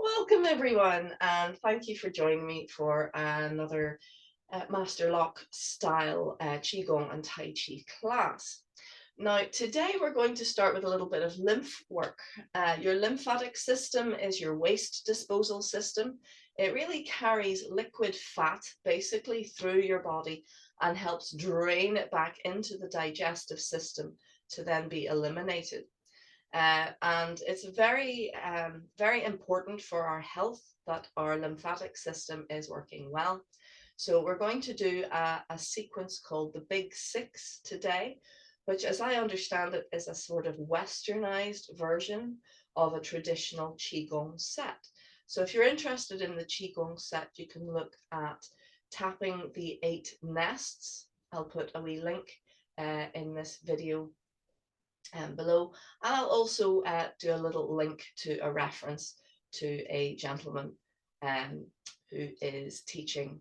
Welcome everyone, and thank you for joining me for another Master Lok Style Qi Gong and Tai Chi class. Now today we're going to start with a little bit of lymph work. Your lymphatic system is your waste disposal system. It really carries liquid fat basically through your body and helps drain it back into the digestive system to then be eliminated. And it's very important for our health that our lymphatic system is working well. So we're going to do a sequence called the Big Six today, which, as I understand it, is a sort of westernized version of a traditional Qigong set. So if you're interested in the Qigong set, you can look at tapping the 8 nests. I'll put a wee link in this video below. And I'll also do a little link to a reference to a gentleman who is teaching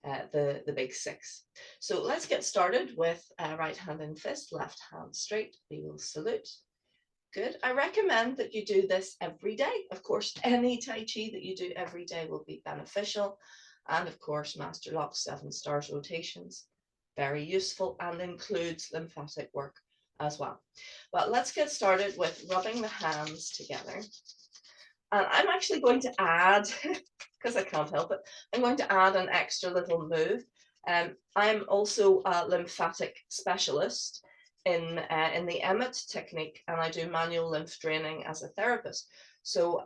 the Big Six. So let's get started with right hand in fist, left hand straight. We will salute. Good. I recommend that you do this every day. Of course, any Tai Chi that you do every day will be beneficial. And of course, Master Lok 7 stars rotations, very useful and includes lymphatic work as well. But let's get started with rubbing the hands together. And I'm actually going to add, because I can't help it, I'm going to add an extra little move. I'm also a lymphatic specialist in the Emmett technique, and I do manual lymph draining as a therapist. So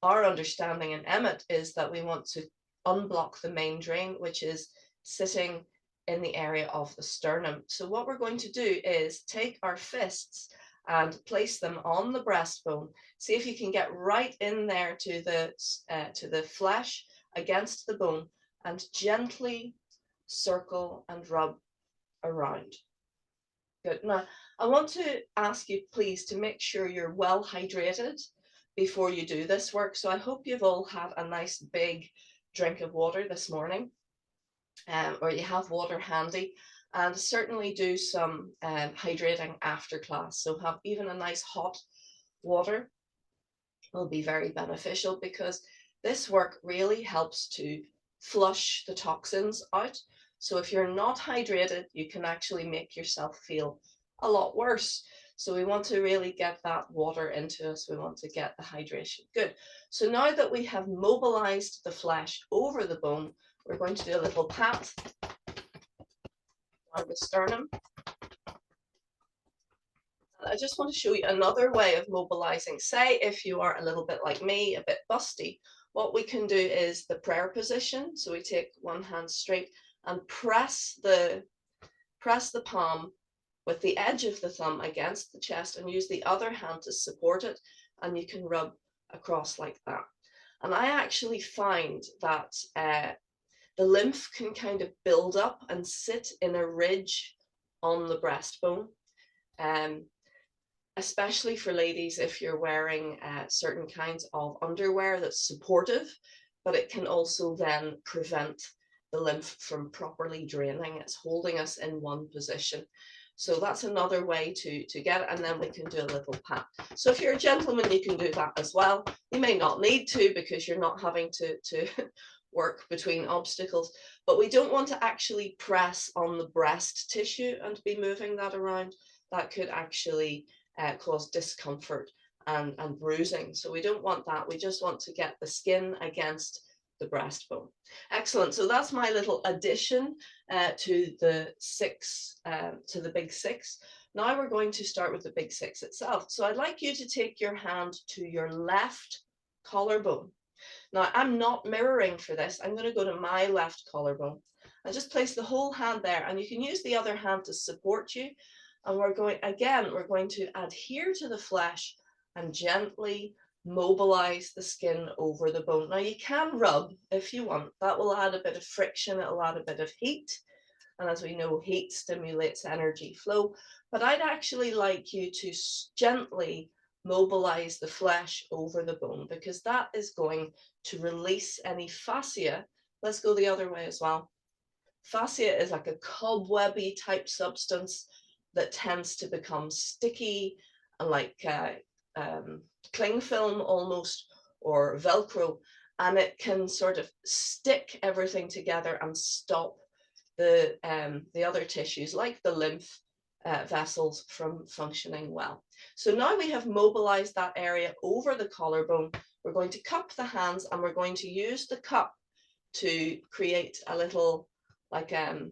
our understanding in Emmett is that we want to unblock the main drain, which is sitting in the area of the sternum. So what we're going to do is take our fists and place them on the breastbone. See if you can get right in there to the flesh against the bone and gently circle and rub around. Good. Now, I want to ask you, please, to make sure you're well hydrated before you do this work. So I hope you've all had a nice big drink of water this morning. Or you have water handy, and certainly do some hydrating after class. So have even a nice hot water will be very beneficial, because this work really helps to flush the toxins out. So if you're not hydrated, you can actually make yourself feel a lot worse. So we want to really get that water into us. We want to get the hydration. Good. So now that we have mobilized the flesh over the bone, we're going to do a little pat on the sternum. I just want to show you another way of mobilizing. Say if you are a little bit like me, a bit busty, what we can do is the prayer position. So we take one hand straight and press the palm with the edge of the thumb against the chest, and use the other hand to support it, and you can rub across like that. And I actually find that the lymph can kind of build up and sit in a ridge on the breastbone, especially for ladies if you're wearing certain kinds of underwear that's supportive, but it can also then prevent the lymph from properly draining. It's holding us in one position. So that's another way to get it, and then we can do a little pat. So if you're a gentleman, you can do that as well. You may not need to, because you're not having to work between obstacles, but we don't want to actually press on the breast tissue and be moving that around. That could actually cause discomfort and bruising. So we don't want that. We just want to get the skin against the breastbone. Excellent. So that's my little addition to the Big Six. Now we're going to start with the Big Six itself. So I'd like you to take your hand to your left collarbone. Now I'm not mirroring for this. I'm going to go to my left collarbone and just place the whole hand there, and you can use the other hand to support you. And we're going to adhere to the flesh and gently mobilize the skin over the bone. Now you can rub if you want. That will add a bit of friction, it'll add a bit of heat. And as we know, heat stimulates energy flow. But I'd actually like you to gently mobilize the flesh over the bone, because that is going to release any fascia. Let's go the other way as well. Fascia is like a cobwebby type substance that tends to become sticky and like cling film almost, or Velcro, and it can sort of stick everything together and stop the other tissues like the lymph vessels from functioning well. So now we have mobilized that area over the collarbone. We're going to cup the hands, and we're going to use the cup to create a little, like, you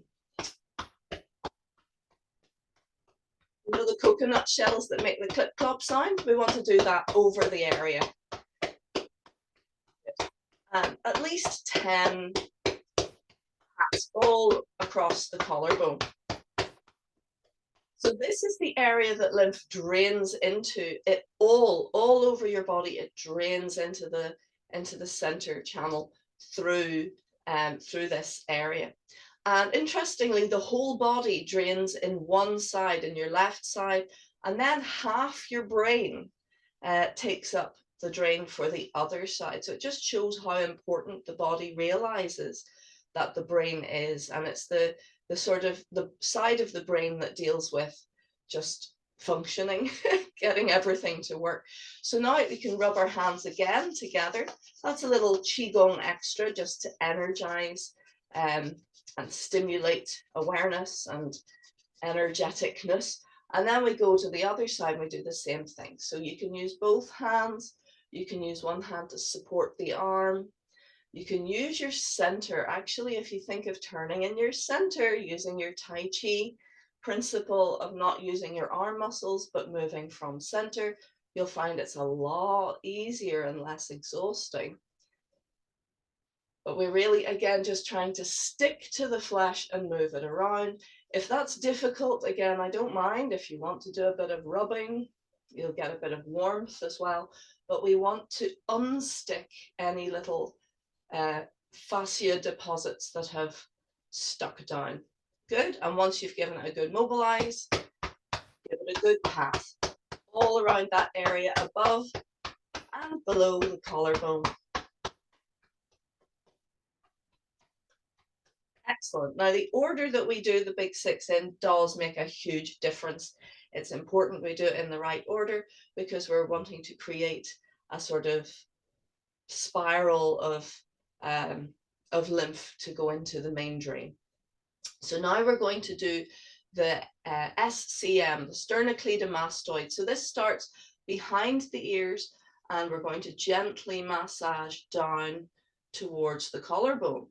know, the coconut shells that make the clip clop sound. We want to do that over the area. And at least 10 pats all across the collarbone. So this is the area that lymph drains into. It all over your body. It drains into the center channel through this area. And interestingly, the whole body drains in one side, in your left side, and then half your brain takes up the drain for the other side. So it just shows how important the body realizes that the brain is, and it's the sort of the side of the brain that deals with just functioning, getting everything to work. So now we can rub our hands again together. That's a little Qigong extra, just to energize and stimulate awareness and energeticness. And then we go to the other side and we do the same thing. So you can use both hands. You can use one hand to support the arm. You can use your center. Actually, if you think of turning in your center, using your Tai Chi principle of not using your arm muscles, but moving from center, you'll find it's a lot easier and less exhausting. But we're really, again, just trying to stick to the flesh and move it around. If that's difficult, again, I don't mind. If you want to do a bit of rubbing, you'll get a bit of warmth as well. But we want to unstick any little fascia deposits that have stuck down. Good. And once you've given it a good mobilize, give it a good pat all around that area above and below the collarbone. Excellent. Now, the order that we do the big six in does make a huge difference. It's important we do it in the right order, because we're wanting to create a sort of spiral of lymph to go into the main drain. So now we're going to do the SCM, the sternocleidomastoid. So this starts behind the ears, and we're going to gently massage down towards the collarbone.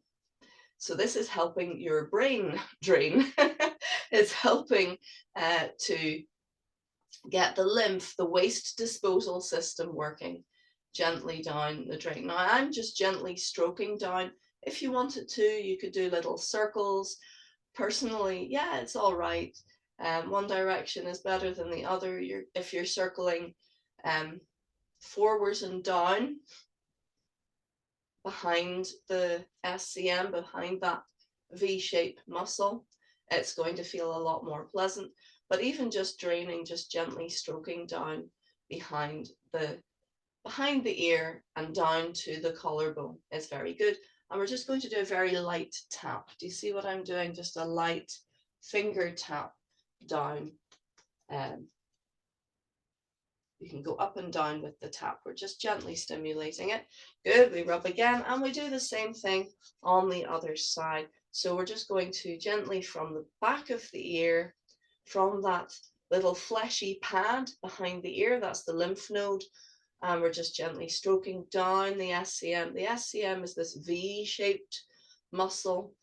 So this is helping your brain drain. It's helping to get the lymph, the waste disposal system, working gently down the drain. Now I'm just gently stroking down. If you wanted to, you could do little circles. Personally, yeah, it's all right. One direction is better than the other. If you're circling forwards and down behind the SCM, behind that V-shaped muscle, it's going to feel a lot more pleasant. But even just draining, just gently stroking down behind the ear and down to the collarbone is very good. And we're just going to do a very light tap. Do you see what I'm doing? Just a light finger tap down. You can go up and down with the tap. We're just gently stimulating it. Good. We rub again, and we do the same thing on the other side. So we're just going to gently from the back of the ear, from that little fleshy pad behind the ear, that's the lymph node, and we're just gently stroking down the SCM. The SCM is this V-shaped muscle.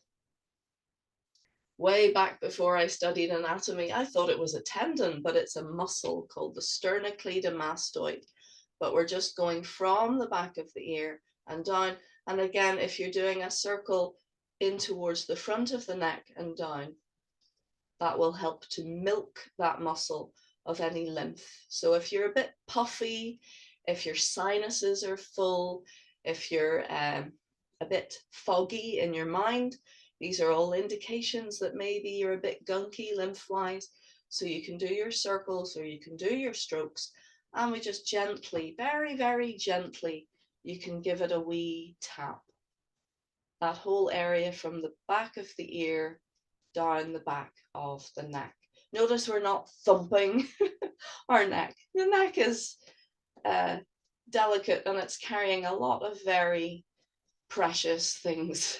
Way back before I studied anatomy, I thought it was a tendon, but it's a muscle called the sternocleidomastoid. But we're just going from the back of the ear and down. And again, if you're doing a circle in towards the front of the neck and down, that will help to milk that muscle of any lymph. So if you're a bit puffy, if your sinuses are full, if you're a bit foggy in your mind, these are all indications that maybe you're a bit gunky lymph-wise. So you can do your circles or you can do your strokes, and we just gently, very, very gently, you can give it a wee tap. That whole area from the back of the ear down the back of the neck. Notice we're not thumping our neck. The neck is delicate and it's carrying a lot of very precious things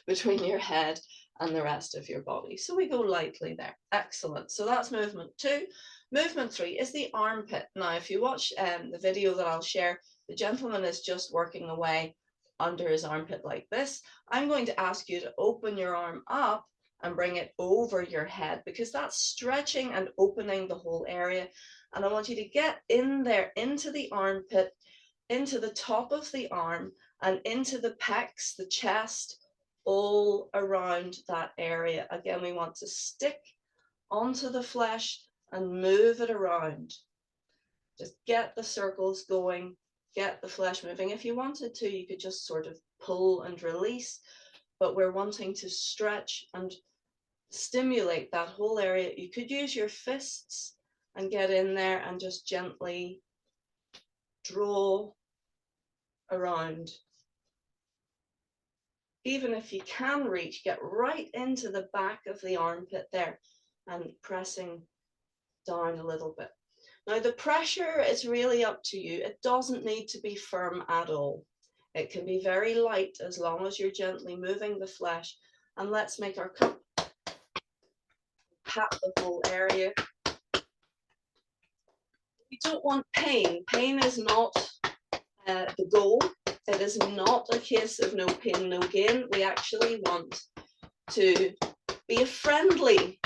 between your head and the rest of your body. So we go lightly there. Excellent. So that's movement 2. Movement 3 is the armpit. Now, if you watch the video that I'll share, the gentleman is just working away under his armpit like this. I'm going to ask you to open your arm up and bring it over your head, because that's stretching and opening the whole area. And I want you to get in there into the armpit, into the top of the arm, and into the pecs, the chest, all around that area. Again, we want to stick onto the flesh and move it around. Just get the circles going, get the flesh moving. If you wanted to, you could just sort of pull and release, but we're wanting to stretch and stimulate that whole area. You could use your fists and get in there and just gently draw around. Even if you can reach, get right into the back of the armpit there and pressing down a little bit. Now the pressure is really up to you. It doesn't need to be firm at all. It can be very light as long as you're gently moving the flesh. And let's make our cup. Pat the whole area. We don't want pain. Pain is not the goal. It is not a case of no pain, no gain. We actually want to be a friendly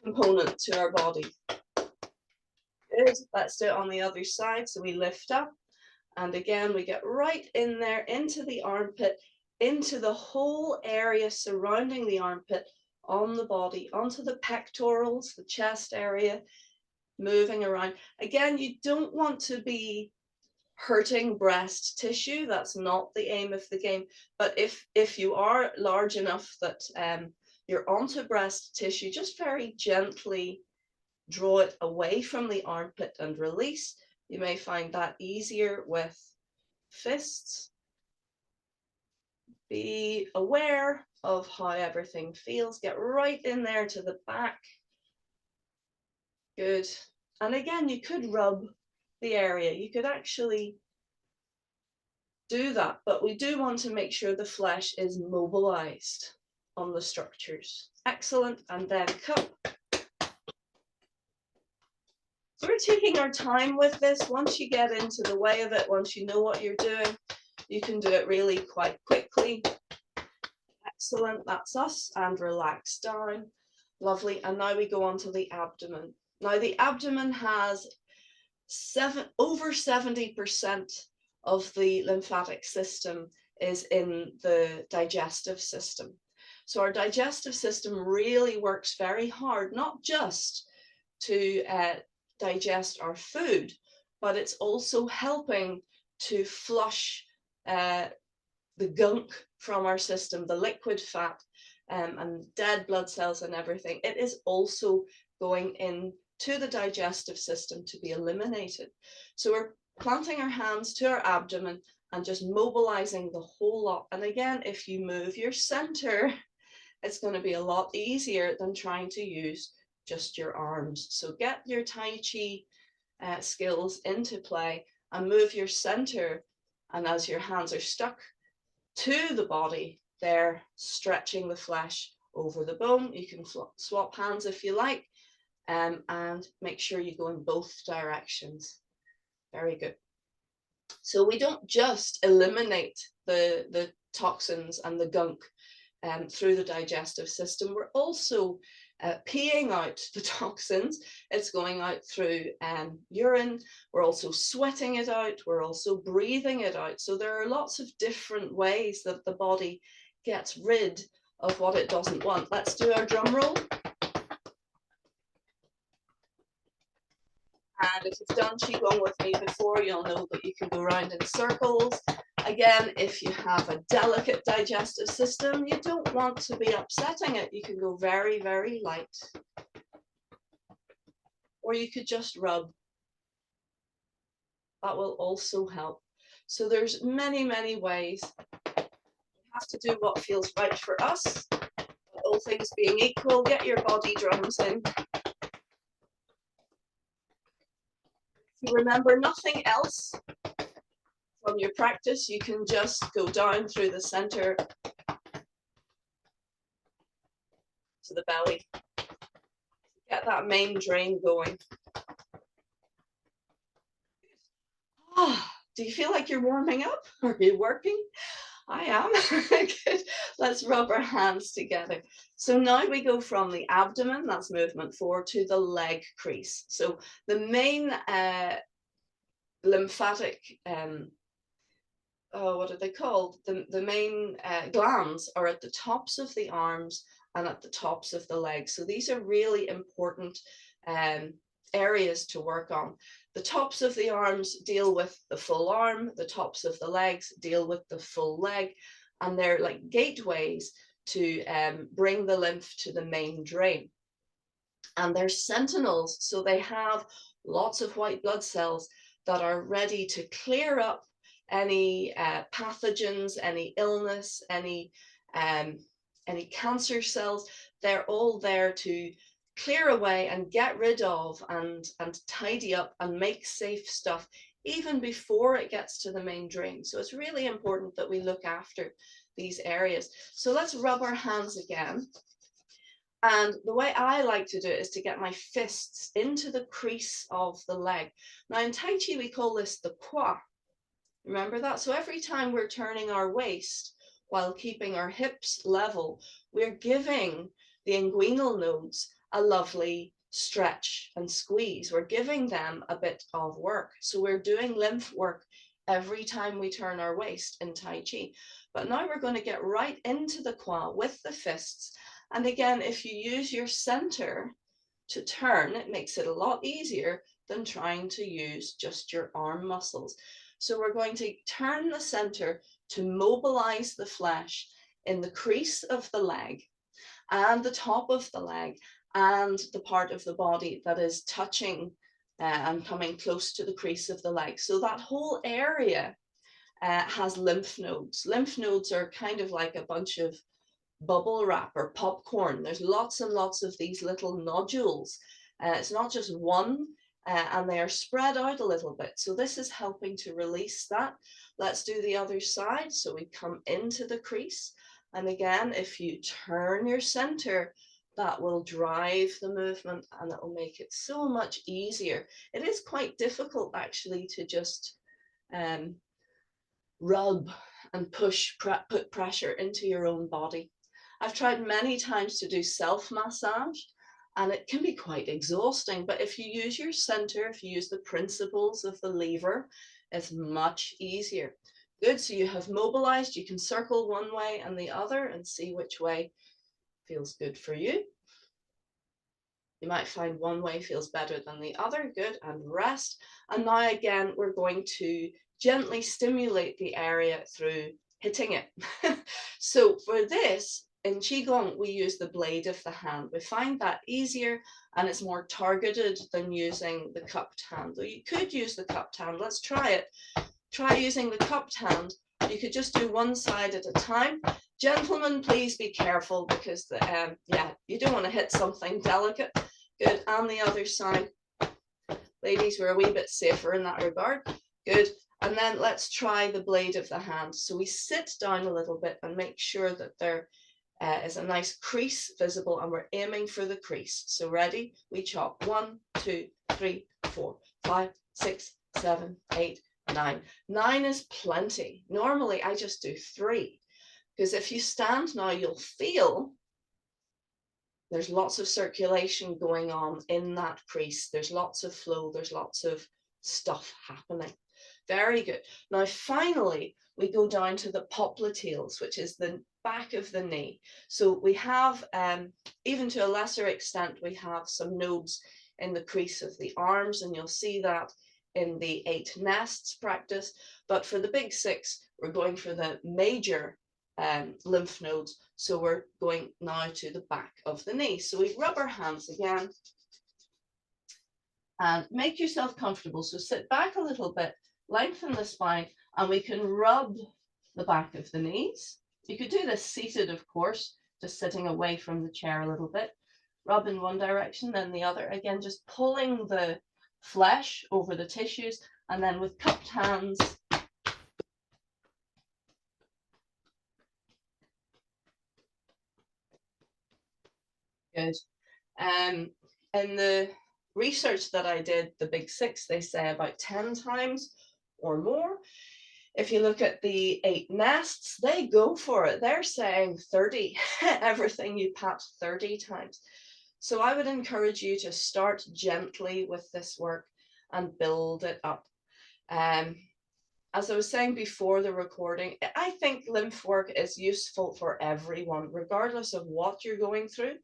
component to our body. Good. Let's do it on the other side. So we lift up, and again, we get right in there into the armpit, into the whole area surrounding the armpit, on the body, onto the pectorals, the chest area, moving around. Again, you don't want to be hurting breast tissue. That's not the aim of the game. But if you are large enough that you're onto breast tissue, just very gently draw it away from the armpit and release. You may find that easier with fists. Be aware of how everything feels. Get right in there to the back. Good. And again, you could rub the area. You could actually do that, but we do want to make sure the flesh is mobilized on the structures. Excellent. And then cup. So we're taking our time with this. Once you get into the way of it, once you know what you're doing, you can do it really quite quickly. Excellent. That's us. And relax down. Lovely. And now we go on to the abdomen. Now the abdomen has over 70% of the lymphatic system is in the digestive system. So our digestive system really works very hard, not just to digest our food, but it's also helping to flush the gunk from our system, the liquid fat and dead blood cells and everything. It is also going into the digestive system to be eliminated. So we're planting our hands to our abdomen and just mobilizing the whole lot. And again, if you move your center, it's going to be a lot easier than trying to use just your arms. So get your Tai Chi skills into play and move your center. And as your hands are stuck to the body, they're stretching the flesh over the bone. You can swap hands if you like, and make sure you go in both directions. Very good. So we don't just eliminate the toxins and the gunk through the digestive system. We're also peeing out the toxins. It's going out through urine. We're also sweating it out. We're also breathing it out. So there are lots of different ways that the body gets rid of what it doesn't want. Let's do our drum roll. And if you've done Qigong with me before, you'll know that you can go around in circles. Again, if you have a delicate digestive system, you don't want to be upsetting it. You can go very, very light. Or you could just rub. That will also help. So there's many, many ways. You have to do what feels right for us. All things being equal, get your body drums in. If you remember nothing else, from your practice, you can just go down through the center to the belly. Get that main drain going. Oh, do you feel like you're warming up? Are you working? I am. Good. Let's rub our hands together. So now we go from the abdomen, that's movement 4, to the leg crease. So the main lymphatic, what are they called? The main glands are at the tops of the arms and at the tops of the legs. So these are really important areas to work on. The tops of the arms deal with the full arm, the tops of the legs deal with the full leg, and they're like gateways to bring the lymph to the main drain. And they're sentinels, so they have lots of white blood cells that are ready to clear up any pathogens, any illness, any cancer cells. They're all there to clear away and get rid of and tidy up and make safe stuff even before it gets to the main drain. So it's really important that we look after these areas. So let's rub our hands again. And the way I like to do it is to get my fists into the crease of the leg. Now in Tai Chi, we call this the Qi. Remember that? So every time we're turning our waist while keeping our hips level, we're giving the inguinal nodes a lovely stretch and squeeze. We're giving them a bit of work. So we're doing lymph work every time we turn our waist in Tai Chi. But now we're going to get right into the Qi with the fists. And again, if you use your center to turn, it makes it a lot easier than trying to use just your arm muscles. So we're going to turn the center to mobilize the flesh in the crease of the leg and the top of the leg and the part of the body that is touching and coming close to the crease of the leg. So that whole area has lymph nodes. Lymph nodes are kind of like a bunch of bubble wrap or popcorn. There's lots and lots of these little nodules. It's not just one, and they are spread out a little bit. So this is helping to release that. Let's do the other side. So we come into the crease. And again, if you turn your center, that will drive the movement and it will make it so much easier. It is quite difficult actually to just rub and put pressure into your own body. I've tried many times to do self-massage and it can be quite exhausting, but if you use your center, if you use the principles of the lever, it's much easier. Good, so you have mobilized, you can circle one way and the other and see which way feels good for you. You might find one way feels better than the other. Good, and rest. And now again, we're going to gently stimulate the area through hitting it. So for this, in Qigong, we use the blade of the hand. We find that easier and it's more targeted than using the cupped hand. Though you could use the cupped hand. Let's try it. Try using the cupped hand. You could just do one side at a time. Gentlemen, please be careful because you don't want to hit something delicate. Good, and the other side. Ladies, we're a wee bit safer in that regard. Good, and then let's try the blade of the hand. So we sit down a little bit and make sure that there is a nice crease visible and we're aiming for the crease. So ready? We chop 1, 2, 3, 4, 5, 6, 7, 8, 9. 9 is plenty. Normally I just do 3 because if you stand now, you'll feel there's lots of circulation going on in that crease. There's lots of flow. There's lots of stuff happening. Very good. Now, finally, we go down to the popliteals, which is the back of the knee. So we have, even to a lesser extent, we have some nodes in the crease of the arms, and you'll see that in the 8 nests practice. But for the big 6, we're going for the major lymph nodes. So we're going now to the back of the knee. So we rub our hands again and make yourself comfortable. So sit back a little bit, lengthen the spine, and we can rub the back of the knees. You could do this seated, of course, just sitting away from the chair a little bit. Rub in one direction, then the other. Again, just pulling the flesh over the tissues, and then with cupped hands, Good. In the research that I did, the big six, they say about 10 times or more. If you look at the 8 nests, they go for it. They're saying 30, everything you pat 30 times. So I would encourage you to start gently with this work and build it up. As I was saying before the recording, I think lymph work is useful for everyone, regardless of what you're going through.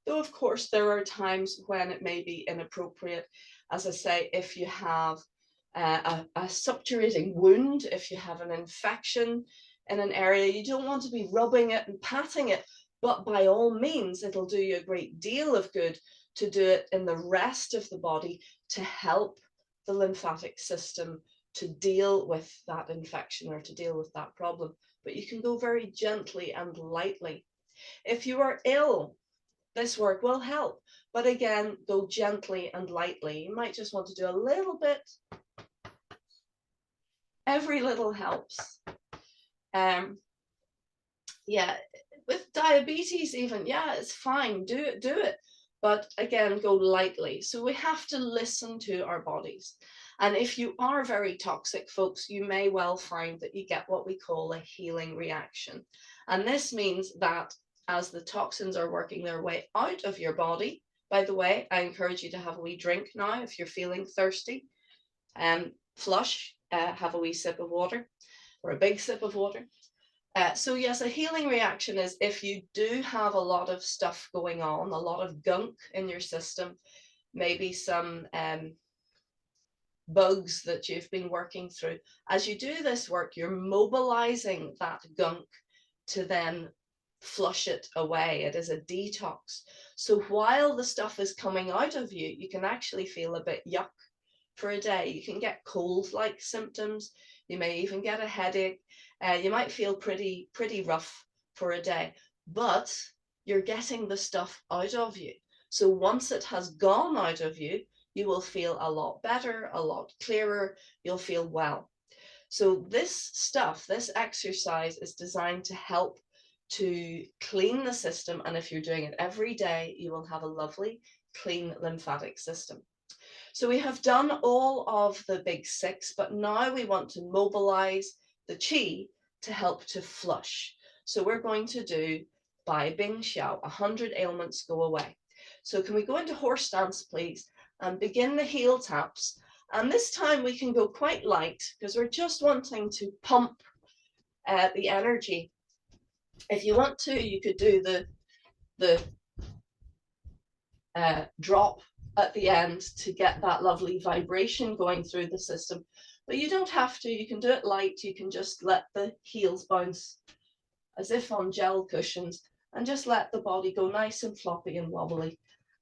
Though, of course, there are times when it may be inappropriate. As I say, if you have a suppurating wound, if you have an infection in an area, you don't want to be rubbing it and patting it, but by all means, it'll do you a great deal of good to do it in the rest of the body to help the lymphatic system to deal with that infection or to deal with that problem. But you can go very gently and lightly. If you are ill, this work will help, but again, go gently and lightly. You might just want to do a little bit. Every little helps. Yeah, with diabetes even, yeah, it's fine, do it. But again, go lightly. So we have to listen to our bodies. And if you are very toxic, folks, you may well find that you get what we call a healing reaction. And this means that as the toxins are working their way out of your body, by the way, I encourage you to have a wee drink now if you're feeling thirsty. Flush, have a wee sip of water or a big sip of water. So yes, a healing reaction is if you do have a lot of stuff going on, a lot of gunk in your system, maybe some bugs that you've been working through. As you do this work, you're mobilizing that gunk to then flush it away. It is a detox. So while the stuff is coming out of you, you can actually feel a bit yuck for a day. You can get cold-like symptoms. You may even get a headache. You might feel pretty rough for a day, but you're getting the stuff out of you. So once it has gone out of you, you will feel a lot better, a lot clearer. You'll feel well. So this stuff, this exercise is designed to help to clean the system. And if you're doing it every day, you will have a lovely, clean lymphatic system. So we have done all of the big six, but now we want to mobilize the qi to help to flush. So we're going to do Bai Bing Xiao, 100 ailments go away. So can we go into horse stance, please, and begin the heel taps. And this time we can go quite light because we're just wanting to pump the energy. If you want to, you could do the drop at the end to get that lovely vibration going through the system. But you don't have to, you can do it light, you can just let the heels bounce as if on gel cushions and just let the body go nice and floppy and wobbly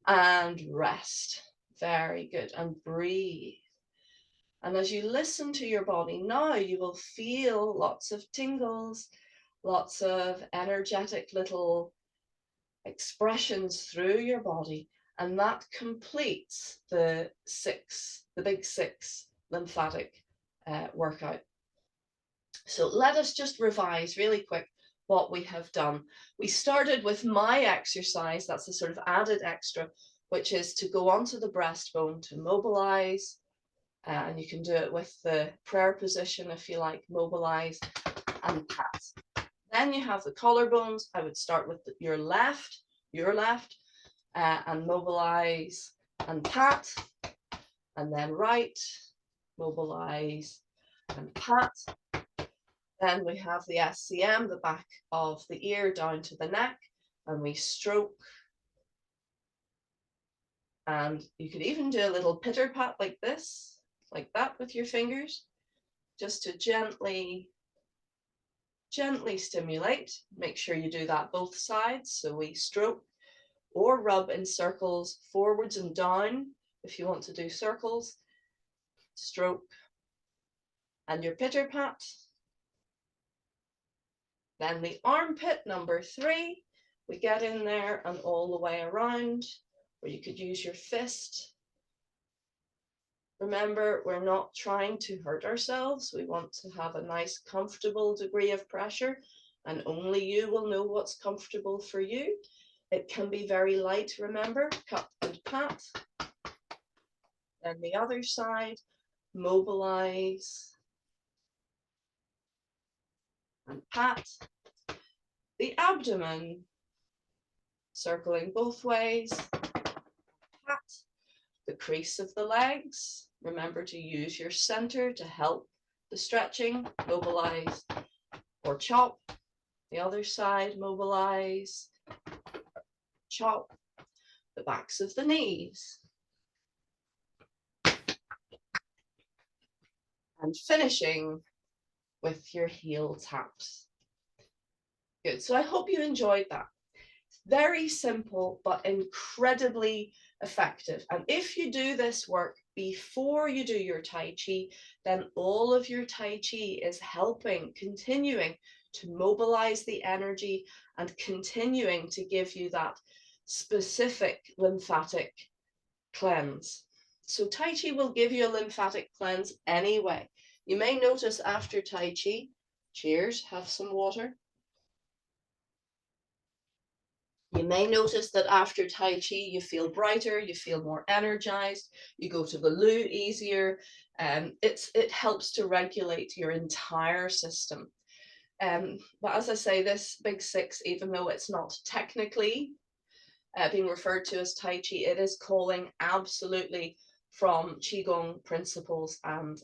and rest. Very good. And breathe. And as you listen to your body now, you will feel lots of tingles, lots of energetic little expressions through your body. And that completes the big six lymphatic workout. So let us just revise really quick what we have done. We started with my exercise, that's a sort of added extra, which is to go onto the breastbone to mobilize. And you can do it with the prayer position if you like, mobilize and pat. Then you have the collarbones. I would start with your left, and mobilize and pat, and then right, mobilize and pat. Then we have the SCM, the back of the ear down to the neck, and we stroke. And you could even do a little pitter pat like this, like that with your fingers, just to gently stimulate. Make sure you do that both sides. So we stroke or rub in circles forwards and down if you want to do circles. Stroke and your pitter pat. Then the armpit, number 3. We get in there and all the way around, or you could use your fist. Remember, we're not trying to hurt ourselves. We want to have a nice, comfortable degree of pressure, and only you will know what's comfortable for you. It can be very light, remember, cup and pat. Then the other side, mobilize and pat. The abdomen, circling both ways, pat. The crease of the legs, remember to use your center to help the stretching, mobilize or chop. The other side, mobilize, chop. The backs of the knees. And finishing with your heel taps. Good, so I hope you enjoyed that. Very simple, but incredibly effective. And if you do this work before you do your Tai Chi, then all of your Tai Chi is helping, continuing to mobilize the energy and continuing to give you that specific lymphatic cleanse. So Tai Chi will give you a lymphatic cleanse anyway. You may notice after Tai Chi, cheers, have some water. You may notice that after Tai Chi, you feel brighter, you feel more energized, you go to the loo easier. It helps to regulate your entire system. But as I say, this big six, even though it's not technically being referred to as Tai Chi, it is calling absolutely from Qigong principles. And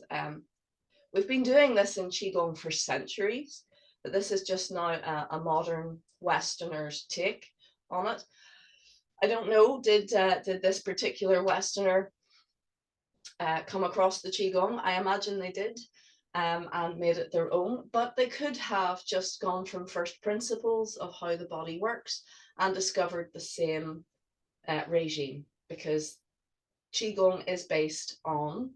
we've been doing this in Qigong for centuries, but this is just now a modern Westerner's take on it. I don't know, did this particular Westerner come across the Qigong? I imagine they did, and made it their own, but they could have just gone from first principles of how the body works and discovered the same regime, because Qigong is based on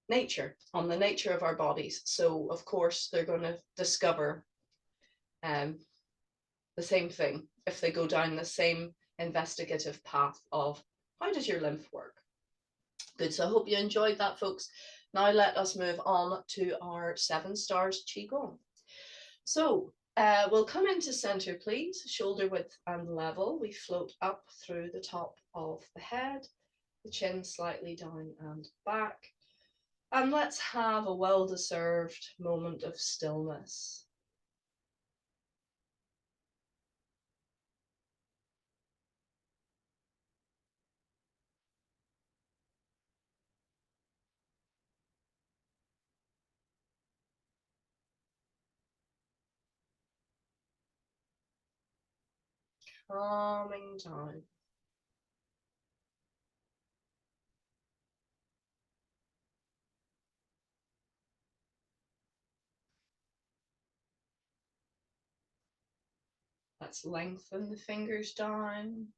nature, on the nature of our bodies. So of course they're going to discover the same thing if they go down the same investigative path of how does your lymph work. Good, so I hope you enjoyed that, folks. Now let us move on to our 7 Stars Qi Gong. So we'll come into center, please, shoulder width and level. We float up through the top of the head, the chin slightly down and back. And let's have a well-deserved moment of stillness. Calming down. Let's lengthen the fingers down.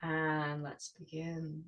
And let's begin.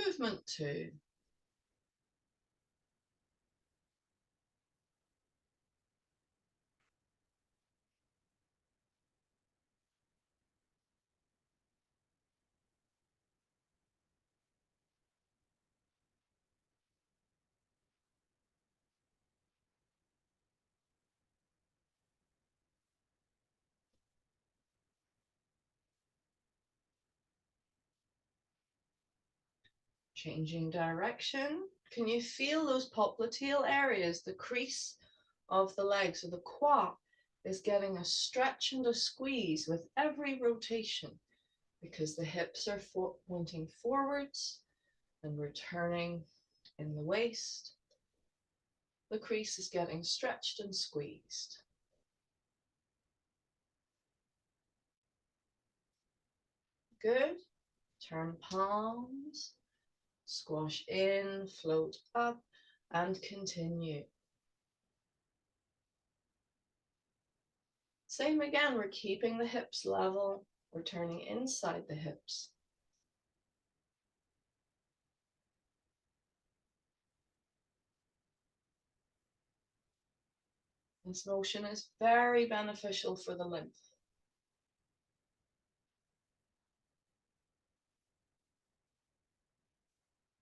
Movement 2. Changing direction. Can you feel those popliteal areas, the crease of the leg? So the quad is getting a stretch and a squeeze with every rotation because the hips are pointing forwards and returning in the waist. The crease is getting stretched and squeezed. Good. Turn palms, squash in, float up, and continue. Same again, we're keeping the hips level. We're turning inside the hips. This motion is very beneficial for the lymph,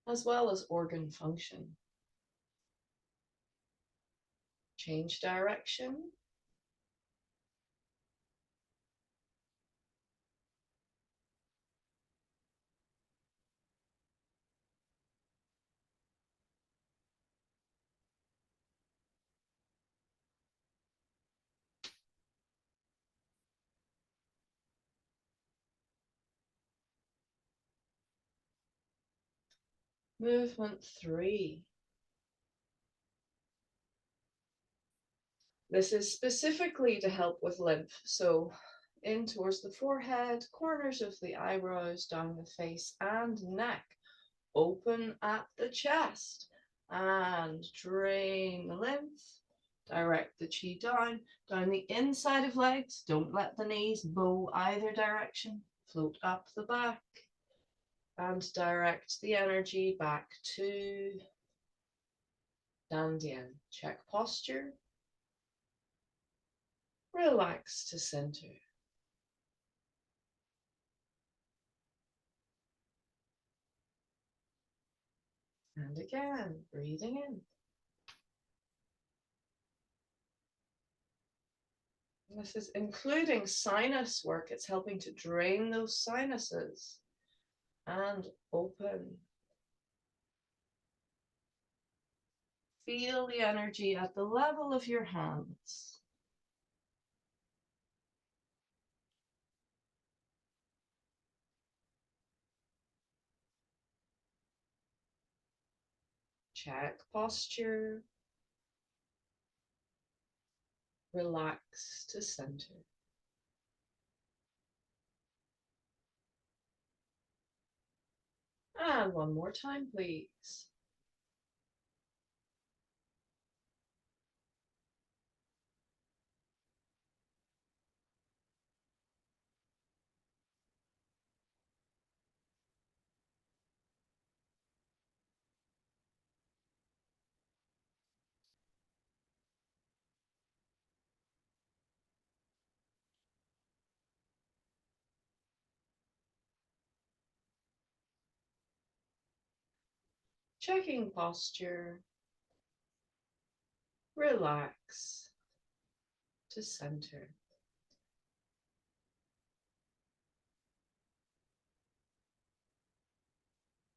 as well as organ function. Change direction. Movement 3. This is specifically to help with lymph. So in towards the forehead, corners of the eyebrows, down the face and neck. Open at the chest and drain the lymph. Direct the chi down the inside of legs. Don't let the knees bow either direction. Float up the back and direct the energy back to Dandian. Check posture. Relax to center. And again, breathing in. This is including sinus work. It's helping to drain those sinuses and open. Feel the energy at the level of your hands. Check posture. Relax to center. And one more time, please. Checking posture. Relax to center.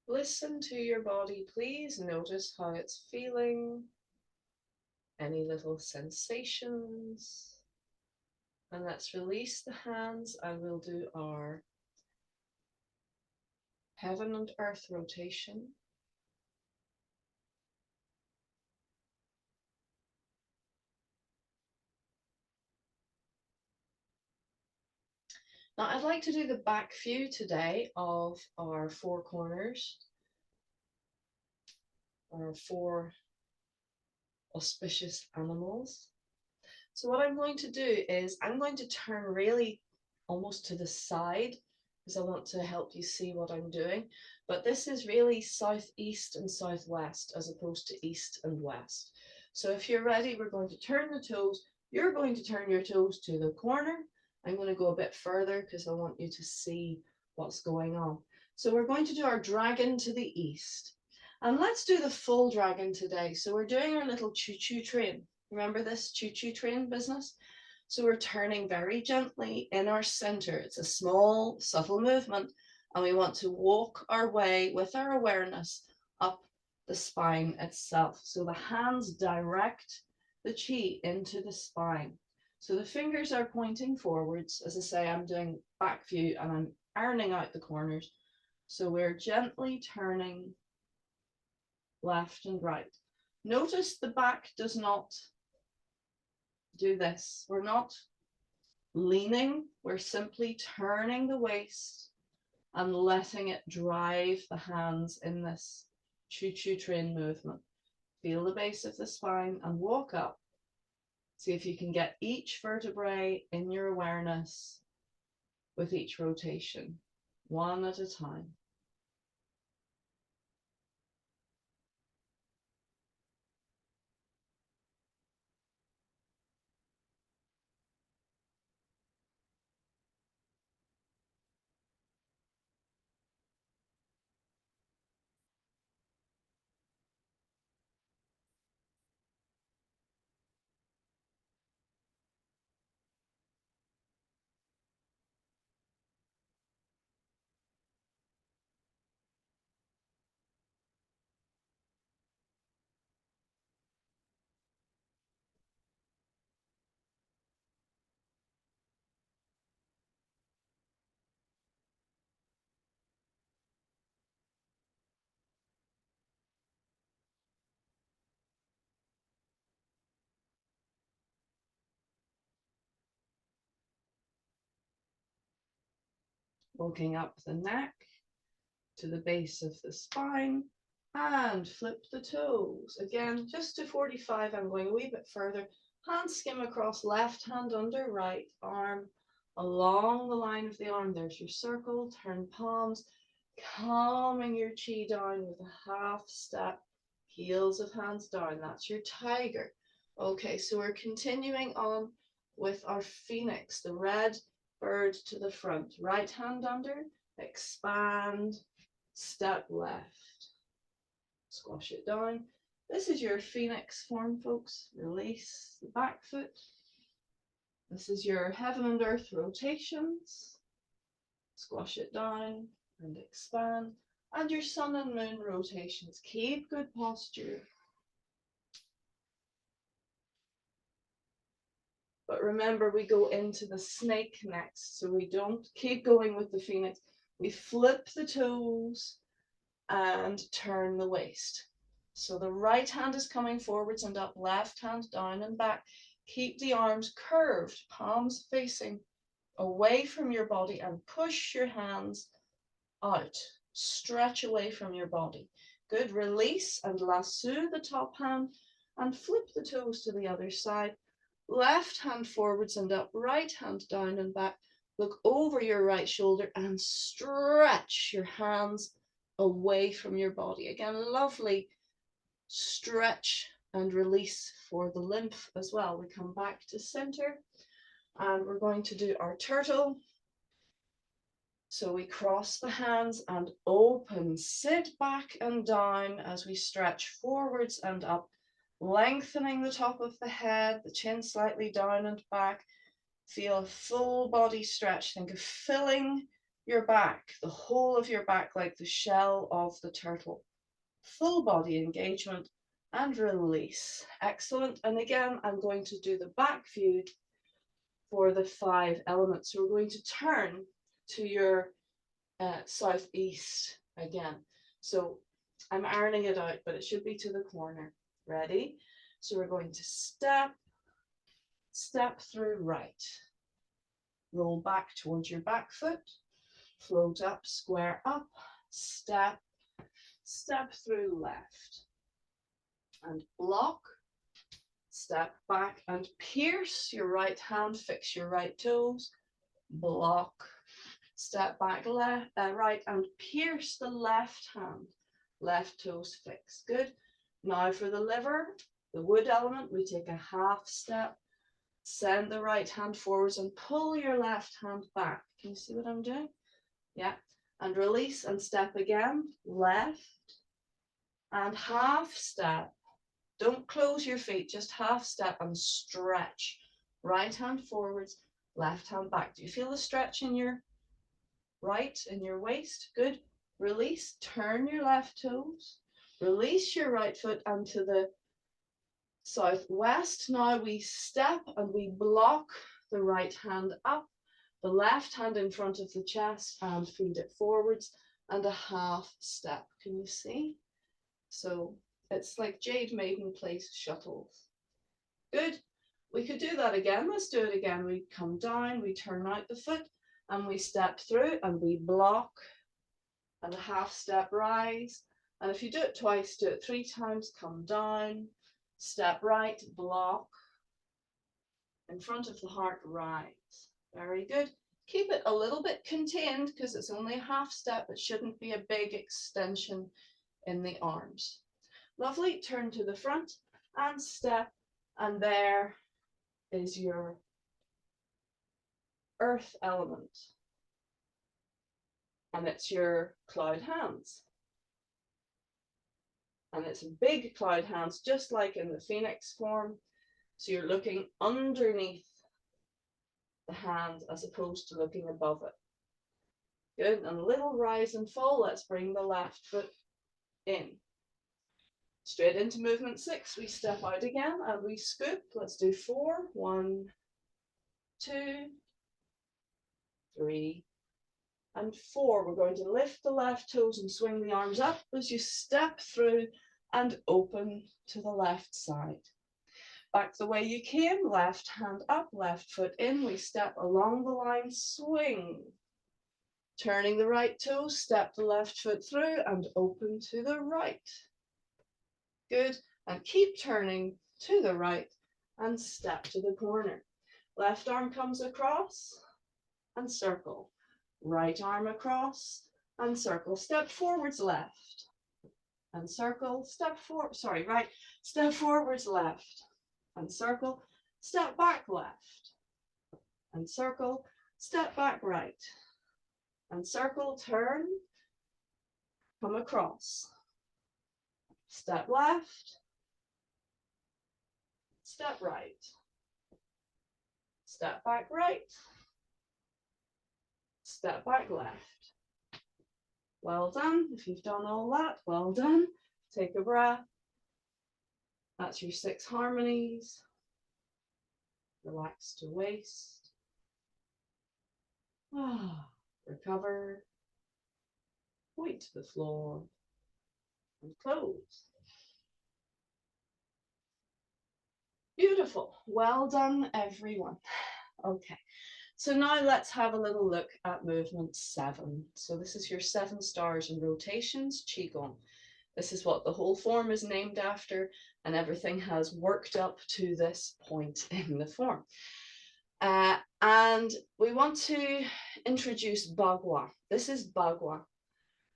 Listen to your body, please. Notice how it's feeling. Any little sensations. And let's release the hands and we'll do our heaven and earth rotation. Now I'd like to do the back view today of our 4 corners, our 4 auspicious animals. So what I'm going to do is I'm going to turn really almost to the side because I want to help you see what I'm doing. But this is really southeast and southwest as opposed to east and west. So if you're ready, we're going to turn the toes. You're going to turn your toes to the corner. I'm going to go a bit further because I want you to see what's going on. So we're going to do our dragon to the east. And let's do the full dragon today. So we're doing our little choo-choo train. Remember this choo-choo train business? So we're turning very gently in our center. It's a small, subtle movement. And we want to walk our way with our awareness up the spine itself. So the hands direct the chi into the spine. So the fingers are pointing forwards. As I say, I'm doing back view and I'm ironing out the corners. So we're gently turning left and right. Notice the back does not do this. We're not leaning, we're simply turning the waist and letting it drive the hands in this choo-choo train movement. Feel the base of the spine and walk up. See if you can get each vertebrae in your awareness with each rotation, one at a time. Walking up the neck to the base of the spine and flip the toes. Again, just to 45, I'm going a wee bit further. Hand skim across, left hand under right arm, along the line of the arm. There's your circle, turn palms, calming your chi down with a half step, heels of hands down. That's your tiger. Okay, so we're continuing on with our phoenix, the red bird to the front. Right hand under, expand, step left, squash it down. This is your phoenix form, folks. Release the back foot. This is your heaven and earth rotations. Squash it down and expand. And your sun and moon rotations. Keep good posture. But remember, we go into the snake next, so we don't keep going with the phoenix. We flip the toes and turn the waist. So the right hand is coming forwards and up, left hand down and back. Keep the arms curved, palms facing away from your body, and push your hands out. Stretch away from your body. Good. Release and lasso the top hand and flip the toes to the other side. Left hand forwards and up, right hand down and back. Look over your right shoulder and stretch your hands away from your body. Again, lovely stretch and release for the lymph as well. We come back to center and we're going to do our turtle. So we cross the hands and open, sit back and down as we stretch forwards and up, lengthening the top of the head, the chin slightly down and back. Feel a full body stretch. Think of filling your back, the whole of your back, like the shell of the turtle. Full body engagement and release. Excellent. And again, I'm going to do the back view for the 5 elements. So we're going to turn to your southeast again. So I'm ironing it out, but it should be to the corner. Ready? So we're going to step through right. Roll back towards your back foot. Float up, square up, step through left. And block, step back and pierce your right hand, fix your right toes, block, step back left, right and pierce the left hand, left toes fix. Good. Now for the liver, the wood element, we take a half step, send the right hand forwards and pull your left hand back. Can you see what I'm doing? Yeah. And release and step again, left and half step. Don't close your feet, just half step and stretch. Right hand forwards, left hand back. Do you feel the stretch in your right in your waist. Good. Release, turn your left toes. Release your right foot onto the southwest. Now we step and we block the right hand up, the left hand in front of the chest and feed it forwards, and a half step. Can you see? So it's like Jade Maiden plays shuttles. Good. We could do that again. Let's do it again. We come down, we turn out the foot, and we step through and we block, and a half step rise. And if you do it twice, do it 3 times. Come down, step right, block, in front of the heart, rise. Very good. Keep it a little bit contained because it's only a half step. It shouldn't be a big extension in the arms. Lovely. Turn to the front and step, and there is your earth element. And it's your cloud hands. And it's big cloud hands, just like in the phoenix form. So you're looking underneath the hand as opposed to looking above it. Good. And a little rise and fall. Let's bring the left foot in. Straight into movement 6. We step out again and we scoop. Let's do 4. 1, 2, 3, and 4. We're going to lift the left toes and swing the arms up as you step through and open to the left side. Back the way you came, left hand up, left foot in. We step along the line, swing. Turning the right toe, step the left foot through and open to the right. Good. And keep turning to the right and step to the corner. Left arm comes across and circle. Right arm across and circle. Step forwards left and circle. Step forward, sorry, right. Step forwards left and circle. Step back left and circle. Step back right and circle. Turn. Come across. Step left. Step right. Step back right. Step back left. Well done. If you've done all that, well done. Take a breath. That's your 6 harmonies. Relax to waist. Recover. Point to the floor. And close. Beautiful. Well done, everyone. Okay. So now let's have a little look at movement 7. So this is your 7 stars and rotations, Qi Gong. This is what the whole form is named after, and everything has worked up to this point in the form. And we want to introduce Bagua. This is Bagua.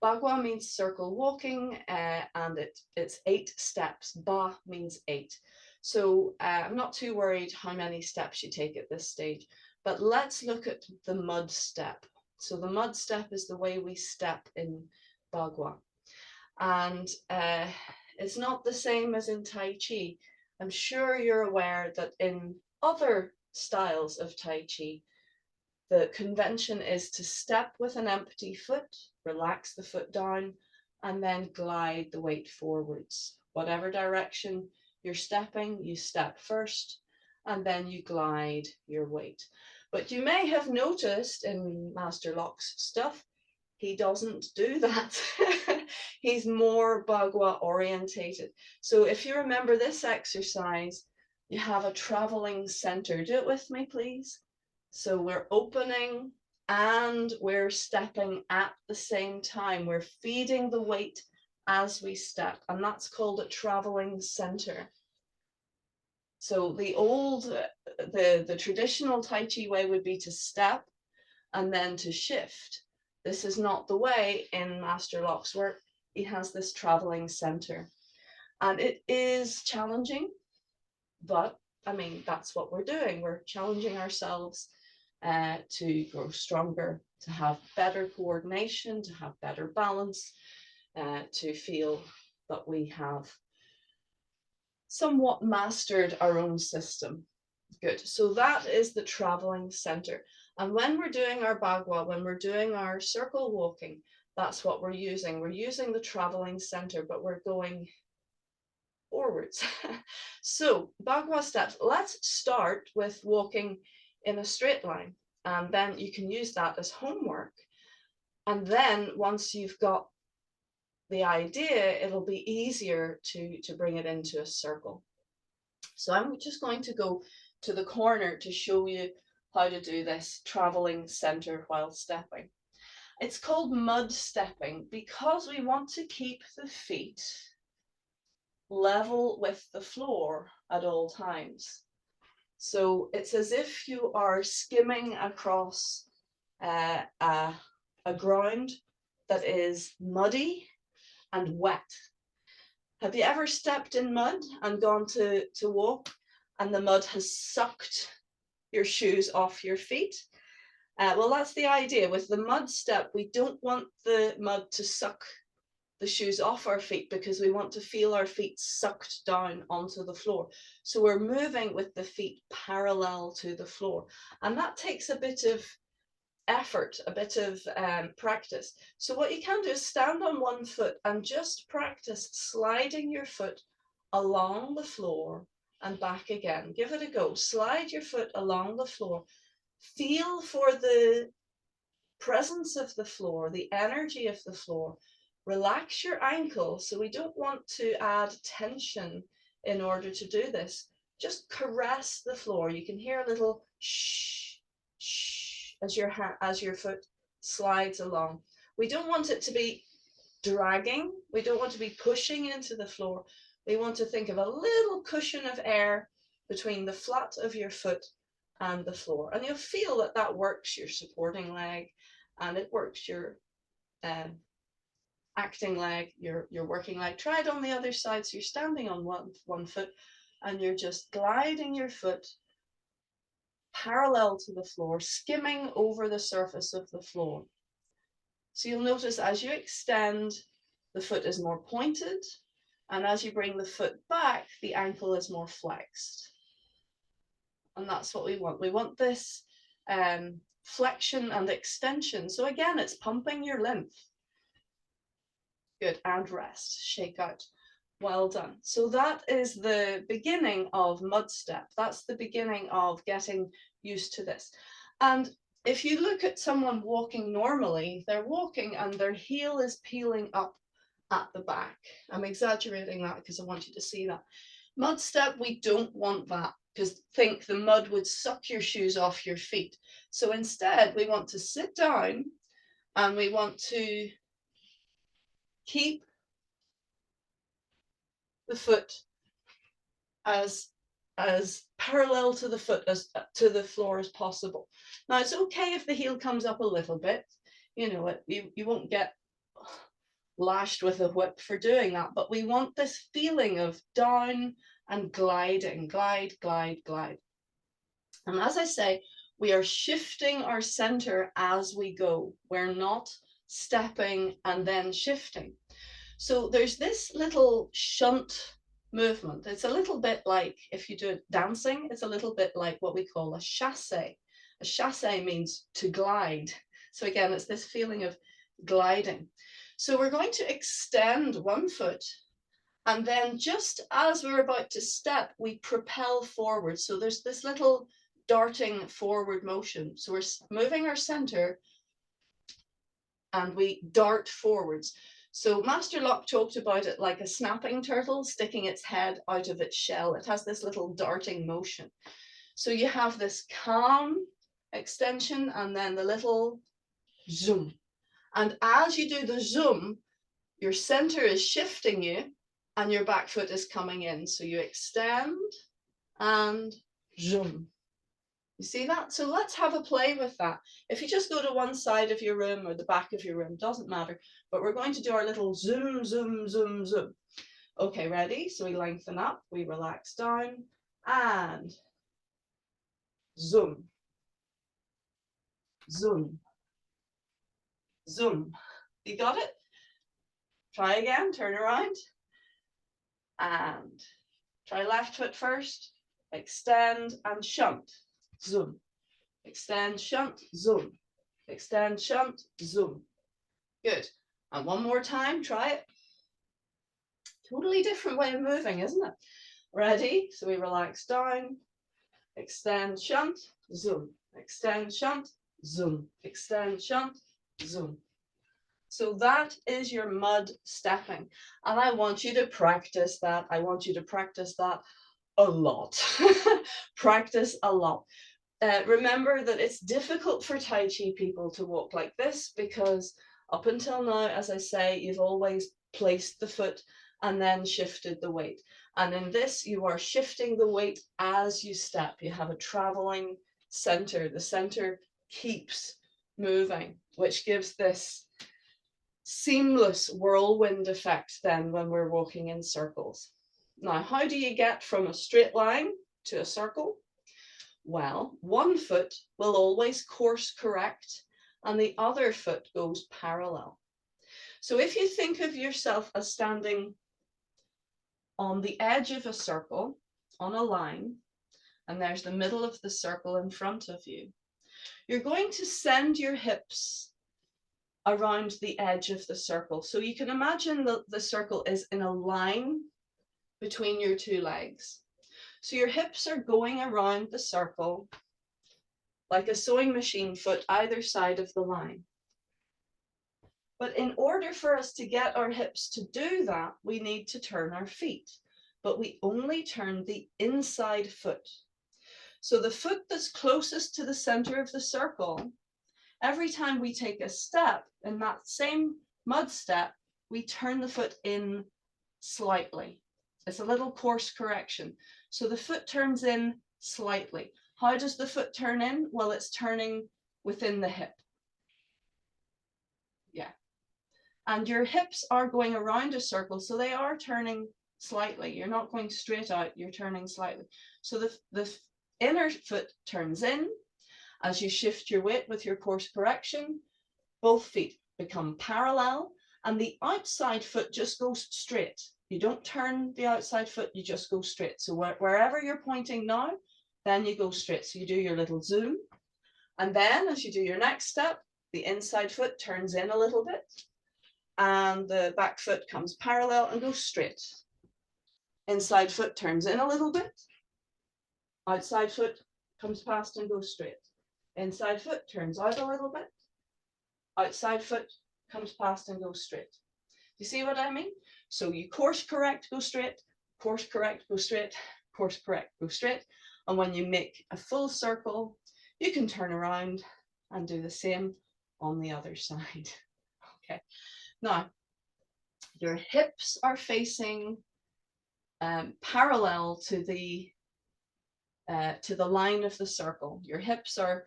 Bagua means circle walking, and it's 8 steps. Ba means 8. So I'm not too worried how many steps you take at this stage, but let's look at the mud step. So the mud step is the way we step in Bagua. And it's not the same as in Tai Chi. I'm sure you're aware that in other styles of Tai Chi, the convention is to step with an empty foot, relax the foot down, and then glide the weight forwards. Whatever direction you're stepping, you step first, and then you glide your weight. But you may have noticed in Master Lok's stuff, he doesn't do that. He's more Bagua orientated. So if you remember this exercise, you have a traveling center. Do it with me, please. So we're opening and we're stepping at the same time. We're feeding the weight as we step, and that's called a traveling center. So the traditional Tai Chi way would be to step and then to shift. This is not the way in Master Lok's work. He has this traveling center. And it is challenging, but I mean, that's what we're doing. We're challenging ourselves to grow stronger, to have better coordination, to have better balance, to feel that we have somewhat mastered our own system. Good. So that is the traveling center. And when we're doing our bagua, when we're doing our circle walking, that's what we're using. We're using the traveling center, but we're going forwards. So bagua steps, let's start with walking in a straight line. And then you can use that as homework. And then once you've got the idea, it'll be easier to bring it into a circle. So I'm just going to go to the corner to show you how to do this traveling center while stepping. It's called mud stepping because we want to keep the feet level with the floor at all times. So it's as if you are skimming across a ground that is muddy and wet. Have you ever stepped in mud and gone to walk and the mud has sucked your shoes off your feet? Well, that's the idea. With the mud step, we don't want the mud to suck the shoes off our feet because we want to feel our feet sucked down onto the floor. So we're moving with the feet parallel to the floor. And that takes a bit of effort, a bit of practice. So what you can do is stand on one foot and just practice sliding your foot along the floor and back again. Give it a go. Slide your foot along the floor. Feel for the presence of the floor, the energy of the floor. Relax your ankle. So we don't want to add tension in order to do this. Just caress the floor. You can hear a little shh, shh as your foot slides along. We don't want it to be dragging. We don't want to be pushing into the floor. We want to think of a little cushion of air between the flat of your foot and the floor. And you'll feel that that works your supporting leg and it works your acting leg, your working leg. Try it on the other side. So you're standing on one foot and you're just gliding your foot parallel to the floor, skimming over the surface of the floor. So you'll notice as you extend, the foot is more pointed, and as you bring the foot back, the ankle is more flexed. And that's what we want. We want this flexion and extension. So again, it's pumping your lymph. Good, and rest, shake out. Well done. So that is the beginning of mud step. That's the beginning of getting used to this. And if you look at someone walking normally, they're walking and their heel is peeling up at the back. I'm exaggerating that because I want you to see that. Mud step, we don't want that because think the mud would suck your shoes off your feet. So instead, we want to sit down and we want to keep the foot as parallel to the foot as to the floor as possible. Now it's okay if the heel comes up a little bit, you know, you won't get lashed with a whip for doing that, but we want this feeling of down and gliding, glide, glide, glide. And as I say, we are shifting our center as we go. We're not stepping and then shifting. So there's this little shunt movement. It's a little bit like, if you do it dancing, it's a little bit like what we call a chasse. A chasse means to glide. So again, it's this feeling of gliding. So we're going to extend one foot, and then just as we're about to step, we propel forward. So there's this little darting forward motion. So we're moving our center and we dart forwards. So Master Lok talked about it like a snapping turtle sticking its head out of its shell. It has this little darting motion. So you have this calm extension and then the little zoom. And as you do the zoom, your center is shifting you and your back foot is coming in. So you extend and zoom. You see that? So let's have a play with that. If you just go to one side of your room or the back of your room, doesn't matter. But we're going to do our little zoom, zoom, zoom, zoom. Okay, ready? So we lengthen up, we relax down, and zoom, zoom, zoom. You got it? Try again, turn around. And try left foot first, extend and shunt, zoom. extend, shunt, zoom, extend, shunt, zoom. Good. And one more time, try it. Totally different way of moving, isn't it? Ready? So we relax down, extend, shunt, zoom, extend, shunt, zoom, extend, shunt, zoom. So that is your mud stepping. And I want you to practice that. I want you to practice that a lot. Practice a lot. Remember that it's difficult for Tai Chi people to walk like this because up until now, as I say, you've always placed the foot and then shifted the weight. And in this, you are shifting the weight as you step. You have a traveling center. The center keeps moving, which gives this seamless whirlwind effect then when we're walking in circles. Now, how do you get from a straight line to a circle? Well, one foot will always course correct and the other foot goes parallel. So if you think of yourself as standing on the edge of a circle, on a line, and there's the middle of the circle in front of you, you're going to send your hips around the edge of the circle. So you can imagine that the circle is in a line between your two legs. So your hips are going around the circle like a sewing machine foot either side of the line. But in order for us to get our hips to do that, we need to turn our feet, but we only turn the inside foot. So the foot that's closest to the center of the circle, every time we take a step in that same mud step, we turn the foot in slightly. It's a little course correction. So the foot turns in slightly. How does the foot turn in? Well, it's turning within the hip. Yeah. And your hips are going around a circle, so they are turning slightly. You're not going straight out, you're turning slightly. So the inner foot turns in. As you shift your weight with your course correction, both feet become parallel and the outside foot just goes straight. You don't turn the outside foot, you just go straight. So wherever you're pointing now, then you go straight. So you do your little zoom. And then as you do your next step, the inside foot turns in a little bit and the back foot comes parallel and goes straight. Inside foot turns in a little bit. Outside foot comes past and goes straight. Inside foot turns out a little bit. Outside foot comes past and goes straight. You see what I mean? So you course correct, go straight, course correct, go straight, course correct, go straight. And when you make a full circle, you can turn around and do the same on the other side. Okay. Now, your hips are facing parallel to the line of the circle. Your hips are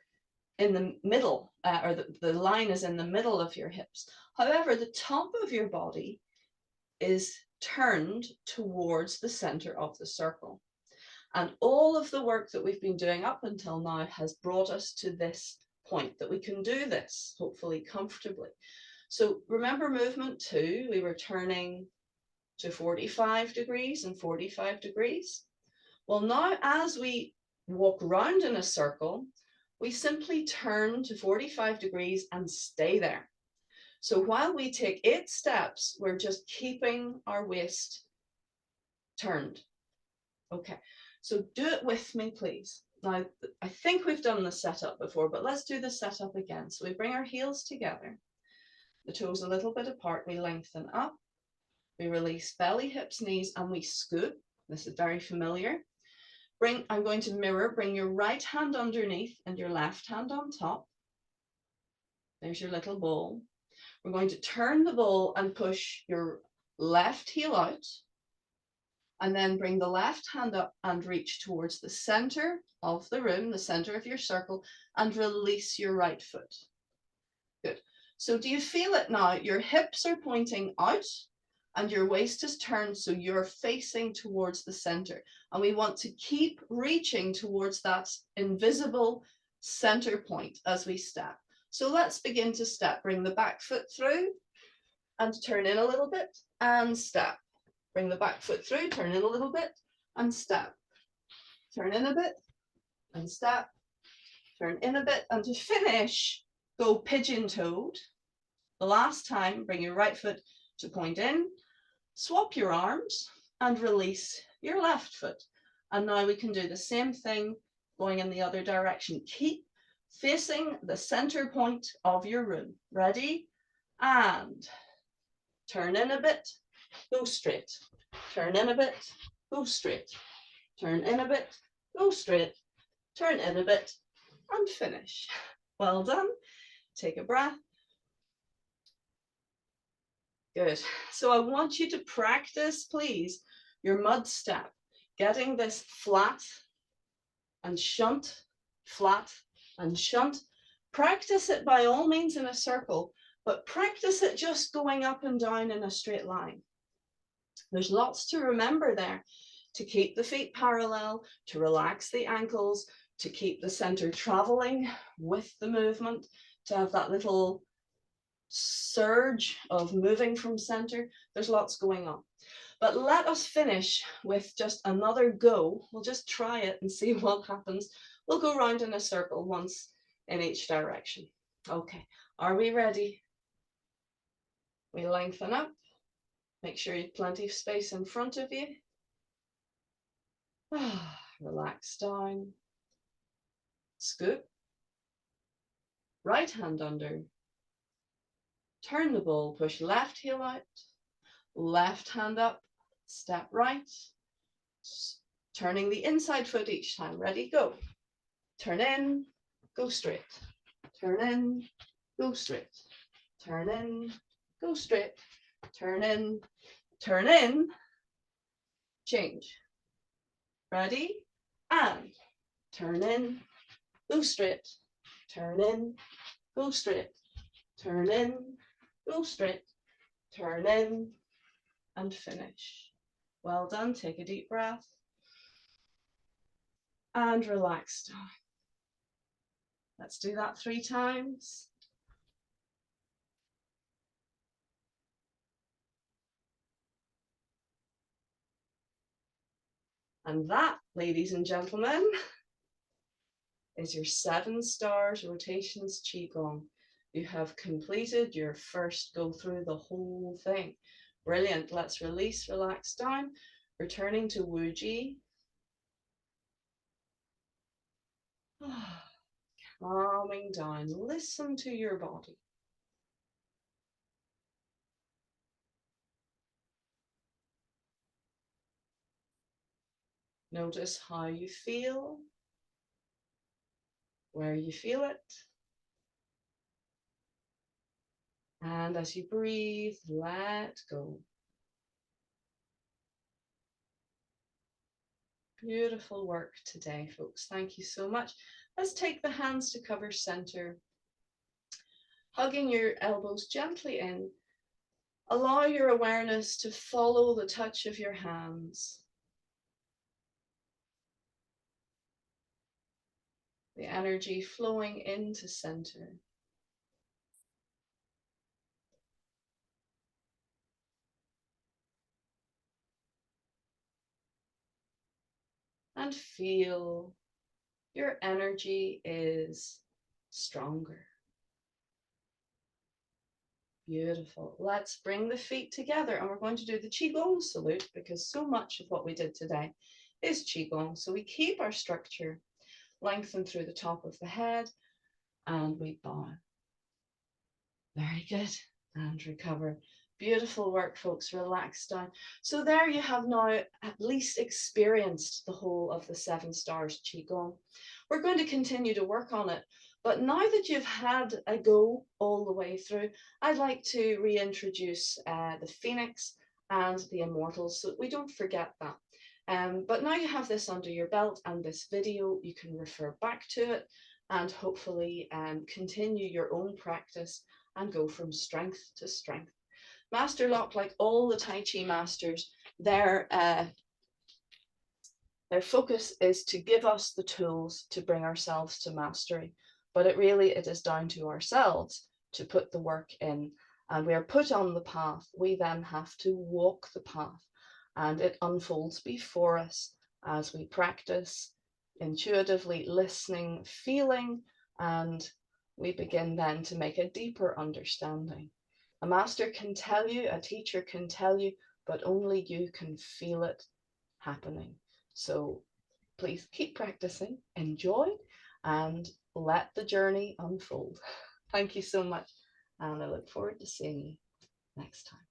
in the middle, or the line is in the middle of your hips. However, the top of your body is turned towards the center of the circle. And all of the work that we've been doing up until now has brought us to this point that we can do this, hopefully comfortably. So remember movement 2, we were turning to 45 degrees and 45 degrees. Well, now as we walk round in a circle, we simply turn to 45 degrees and stay there. So while we take 8 steps, we're just keeping our waist turned. Okay, so do it with me, please. Now, I think we've done the setup before, but let's do the setup again. So we bring our heels together, the toes a little bit apart, we lengthen up, we release belly, hips, knees, and we scoop. This is very familiar. I'm going to mirror, bring your right hand underneath and your left hand on top. There's your little ball. We're going to turn the ball and push your left heel out, and then bring the left hand up and reach towards the center of the room, the center of your circle, and release your right foot. Good. So do you feel it now? Your hips are pointing out and your waist is turned, so you're facing towards the center. And we want to keep reaching towards that invisible center point as we step. So let's begin to step. Bring the back foot through and turn in a little bit and step. Bring the back foot through, turn in a little bit and step. Turn in a bit and step. turn in a bit, and to finish, go pigeon-toed. The last time, bring your right foot to point in, swap your arms, and release your left foot. And now we can do the same thing going in the other direction. Keep facing the center point of your room. Ready? And turn in a bit, go straight. Turn in a bit, go straight. Turn in a bit, go straight. Turn in a bit, and finish. Well done. Take a breath. Good. So I want you to practice, please, your mud step, getting this flat and shunt, flat and shunt. Practice it by all means in a circle, but practice it just going up and down in a straight line. There's lots to remember there. To keep the feet parallel, to relax the ankles, to keep the center traveling with the movement, to have that little surge of moving from center. There's lots going on. But let us finish with just another go. We'll just try it and see what happens. We'll go round in a circle once in each direction. Okay, are we ready? We lengthen up. Make sure you have plenty of space in front of you. Relax down. Scoop. Right hand under. Turn the ball, push left heel out. Left hand up, step right. Turning the inside foot each time. Ready, go. Turn in, go straight. Turn in, go straight. Turn in, go straight. Turn in, turn in. Change. Ready? And turn in, go straight. Turn in, go straight. Turn in, go straight. Turn in, and finish. Well done. Take a deep breath. And relax down. Let's do that 3 times. And that, ladies and gentlemen, is your 7 stars rotations Qi Gong. You have completed your first go through the whole thing. Brilliant. Let's release, relax down. Returning to Wu Ji. Calming down. Listen to your body. Notice how you feel, where you feel it. And as you breathe, let go. Beautiful work today, folks. Thank you so much. Let's take the hands to cover center. Hugging your elbows gently in. Allow your awareness to follow the touch of your hands. The energy flowing into center. And feel your energy is stronger. Beautiful. Let's bring the feet together and we're going to do the Qi Gong salute because so much of what we did today is Qi Gong. So we keep our structure, lengthen through the top of the head and we bow. Very good. And recover. Beautiful work, folks. Relax down. So there you have now at least experienced the whole of the 7 stars Qi Gong. We're going to continue to work on it. But now that you've had a go all the way through, I'd like to reintroduce the Phoenix and the Immortals so we don't forget that. But now you have this under your belt and this video, you can refer back to it and hopefully continue your own practice and go from strength to strength. Master Lok, like all the Tai Chi masters, their focus is to give us the tools to bring ourselves to mastery. But it is down to ourselves to put the work in. And we are put on the path. We then have to walk the path. And it unfolds before us as we practice, intuitively listening, feeling, and we begin then to make a deeper understanding. A master can tell you, a teacher can tell you, but only you can feel it happening. So please keep practicing, enjoy, and let the journey unfold. Thank you so much, and I look forward to seeing you next time.